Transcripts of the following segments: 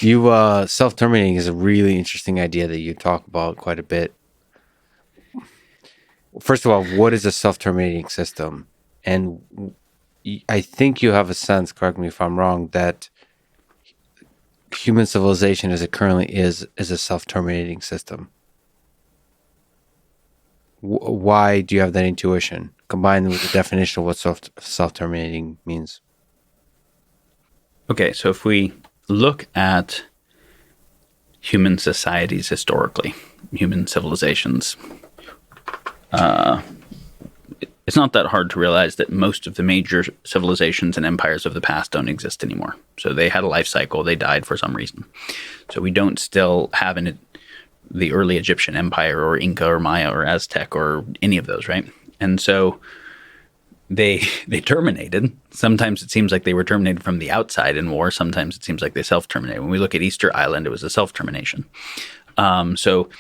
You self-terminating is a really interesting idea that you talk about quite a bit. First of all, what is a self-terminating system? And I think you have a sense, correct me if I'm wrong, that human civilization as it currently is a self-terminating system. Why do you have that intuition combined with the definition of what self-terminating means? Okay, so if we look at human societies historically, human civilizations, it's not that hard to realize that most of the major civilizations and empires of the past don't exist anymore. So they had a life cycle, they died for some reason. So we don't still have the early Egyptian empire or Inca or Maya or Aztec or any of those, right? And so they terminated. Sometimes it seems like they were terminated from the outside in war. Sometimes it seems like they self-terminated. When we look at Easter Island, it was a self-termination. So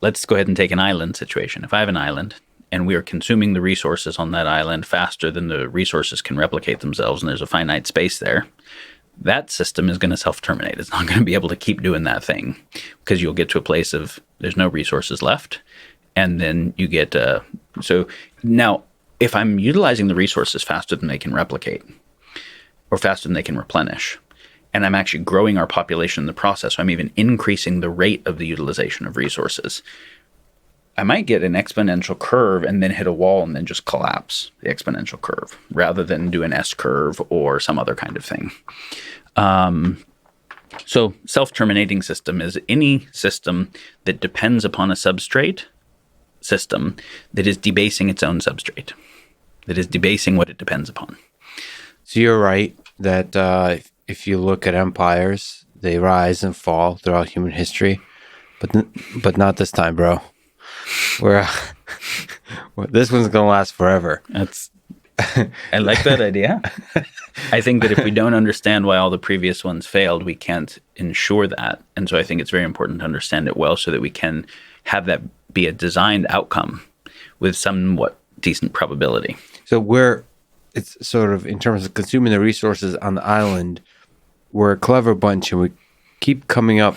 let's go ahead and take an island situation. If I have an island and we are consuming the resources on that island faster than the resources can replicate themselves, and there's a finite space there, that system is going to self-terminate. It's not going to be able to keep doing that thing because you'll get to a place of there's no resources left. And then you get, so now if I'm utilizing the resources faster than they can replicate or faster than they can replenish, and I'm actually growing our population in the process, so I'm even increasing the rate of the utilization of resources, I might get an exponential curve and then hit a wall and then just collapse the exponential curve rather than do an S curve or some other kind of thing. So self-terminating system is any system that depends upon a substrate system that is debasing its own substrate, that is debasing what it depends upon. So you're right that if you look at empires, they rise and fall throughout human history, but not this time, bro. This one's gonna last forever. I like that idea. I think that if we don't understand why all the previous ones failed, we can't ensure that. And so I think it's very important to understand it well so that we can have that be a designed outcome with somewhat decent probability. So it's sort of in terms of consuming the resources on the island, we're a clever bunch and we keep coming up,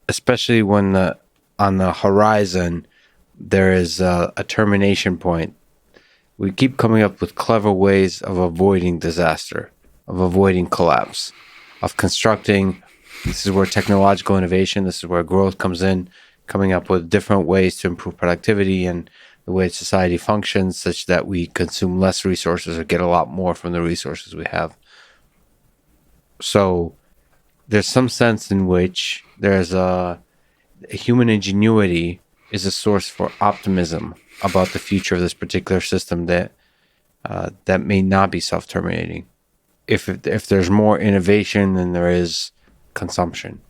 especially when on the horizon there is a termination point. We keep coming up with clever ways of avoiding disaster, of avoiding collapse, of constructing. This is where technological innovation, this is where growth comes in, coming up with different ways to improve productivity and the way society functions such that we consume less resources or get a lot more from the resources we have. So there's some sense in which there's a human ingenuity is a source for optimism about the future of this particular system that may not be self-terminating. If there's more innovation than there is consumption.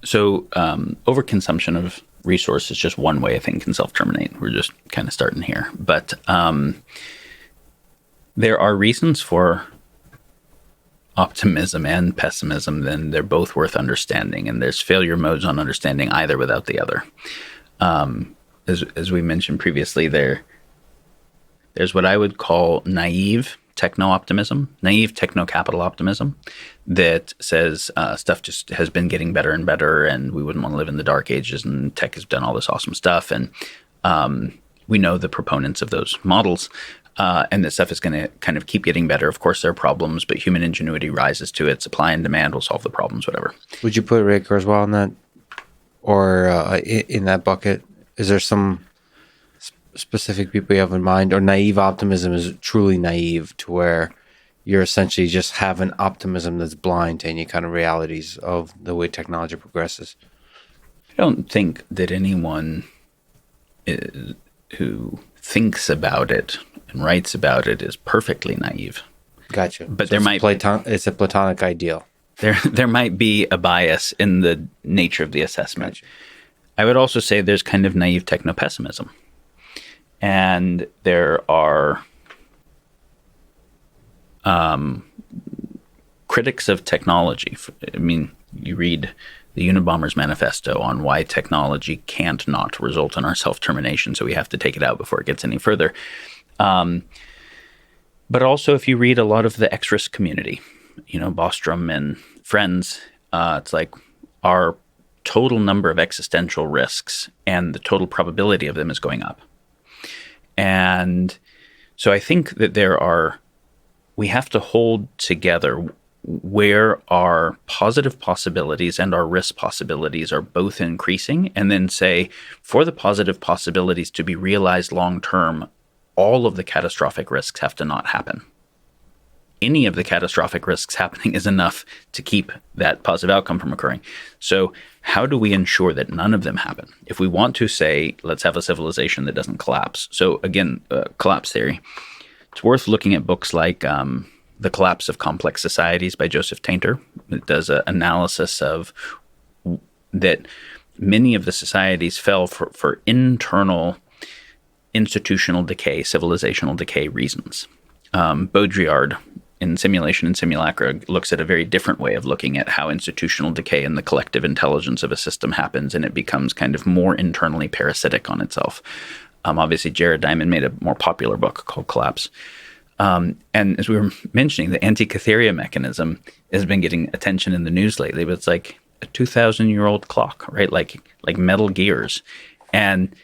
So overconsumption of resource is just one way I think can self-terminate. We're just kind of starting here. But there are reasons for optimism and pessimism, then they're both worth understanding. And there's failure modes on understanding either without the other. As we mentioned previously, there's what I would call naive techno-optimism, naive techno-capital optimism that says stuff just has been getting better and better and we wouldn't want to live in the dark ages and tech has done all this awesome stuff. And we know the proponents of those models and that stuff is going to kind of keep getting better. Of course, there are problems, but human ingenuity rises to it. Supply and demand will solve the problems, whatever. Would you put Ray Kurzweil in that or in that bucket? Is there some specific people you have in mind, or naive optimism is truly naive to where you're essentially just have an optimism that's blind to any kind of realities of the way technology progresses? I don't think that anyone who thinks about it and writes about it is perfectly naive. Gotcha. But so it's a platonic ideal. There might be a bias in the nature of the assessment. Gotcha. I would also say there's kind of naive techno-pessimism. And there are critics of technology. I mean, you read the Unabomber's manifesto on why technology can't not result in our self-termination, so we have to take it out before it gets any further. But also, if you read a lot of the X-risk community, Bostrom and friends, it's like our total number of existential risks and the total probability of them is going up. And so I think that we have to hold together where our positive possibilities and our risk possibilities are both increasing, and then say, for the positive possibilities to be realized long term, all of the catastrophic risks have to not happen. Any of the catastrophic risks happening is enough to keep that positive outcome from occurring. So how do we ensure that none of them happen? If we want to say, let's have a civilization that doesn't collapse. So again, collapse theory. It's worth looking at books like The Collapse of Complex Societies by Joseph Tainter. It does an analysis of that many of the societies fell for internal institutional decay, civilizational decay reasons. Baudrillard in Simulation and Simulacra looks at a very different way of looking at how institutional decay and the collective intelligence of a system happens, and it becomes kind of more internally parasitic on itself. Obviously, Jared Diamond made a more popular book called Collapse. And as we were mentioning, the Antikythera mechanism has been getting attention in the news lately, but it's like a 2,000-year-old clock, right? Like metal gears. And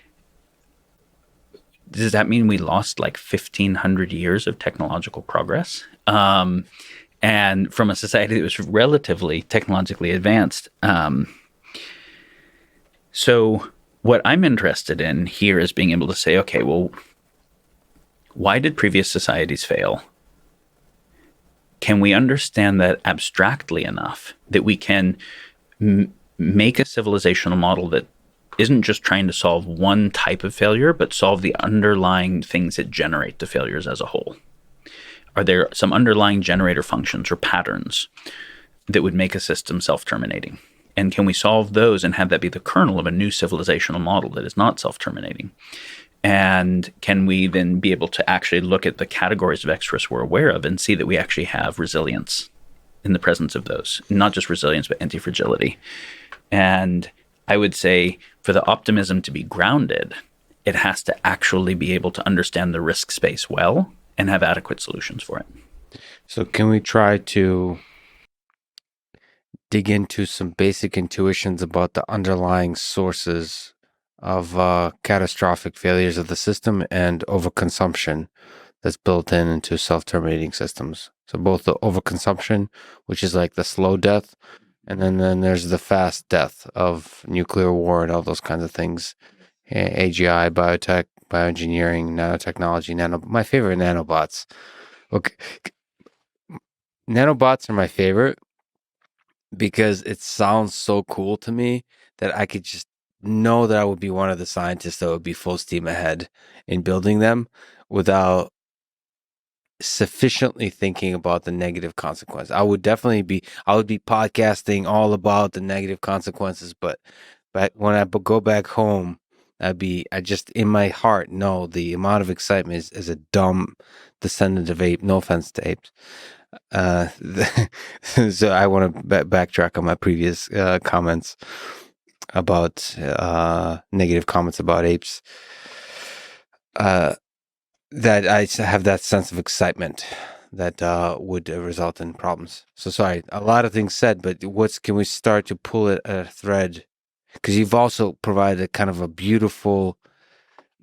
does that mean we lost like 1,500 years of technological progress? And from a society that was relatively technologically advanced. So what I'm interested in here is being able to say, okay, well, why did previous societies fail? Can we understand that abstractly enough that we can make a civilizational model that isn't just trying to solve one type of failure, but solve the underlying things that generate the failures as a whole? Are there some underlying generator functions or patterns that would make a system self-terminating? And can we solve those and have that be the kernel of a new civilizational model that is not self-terminating? And can we then be able to actually look at the categories of X-risk we're aware of and see that we actually have resilience in the presence of those? Not just resilience, but anti-fragility. And I would say for the optimism to be grounded, it has to actually be able to understand the risk space well and have adequate solutions for it. So can we try to dig into some basic intuitions about the underlying sources of catastrophic failures of the system and overconsumption that's built into self-terminating systems? So both the overconsumption, which is like the slow death, and then there's the fast death of nuclear war and all those kinds of things. AGI, biotech, bioengineering, nanotechnology, my favorite, nanobots. Okay. Nanobots are my favorite because it sounds so cool to me that I could just know that I would be one of the scientists that would be full steam ahead in building them without sufficiently thinking about the negative consequence. I would be podcasting all about the negative consequences, but when I go back home, I just in my heart know the amount of excitement is a dumb descendant of ape. No offense to apes. So I want to backtrack on my previous comments about negative comments about apes. That I have that sense of excitement that would result in problems. So sorry, a lot of things said, but can we start to pull a thread? Because you've also provided a kind of a beautiful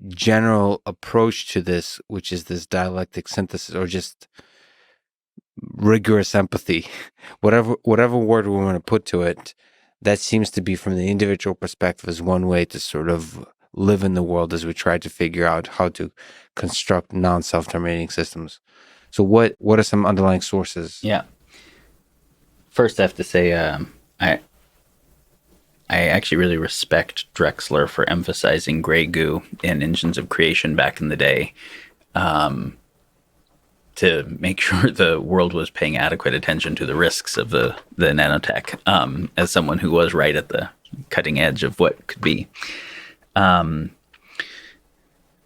general approach to this, which is this dialectic synthesis or just rigorous empathy, whatever word we want to put to it. That seems to be from the individual perspective as one way to sort of live in the world as we try to figure out how to construct non-self-terminating systems. So what are some underlying sources? Yeah. First, I have to say, I actually really respect Drexler for emphasizing gray goo in Engines of Creation back in the day, to make sure the world was paying adequate attention to the risks of the nanotech, as someone who was right at the cutting edge of what could be.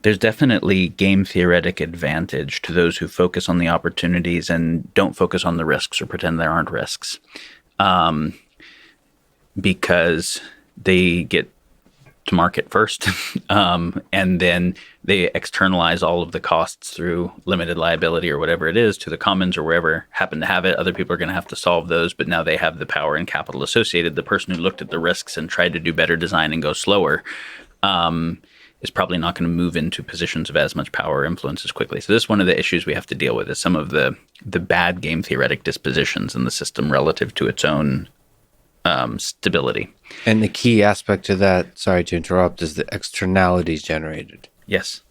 There's definitely game theoretic advantage to those who focus on the opportunities and don't focus on the risks or pretend there aren't risks. Because they get to market first, and then they externalize all of the costs through limited liability or whatever it is to the commons or wherever happen to have it. Other people are going to have to solve those, but now they have the power and capital associated. The person who looked at the risks and tried to do better design and go slower is probably not going to move into positions of as much power or influence as quickly. So this is one of the issues we have to deal with, is some of the bad game theoretic dispositions in the system relative to its own stability. And the key aspect to that, sorry to interrupt, is the externalities generated. Yes.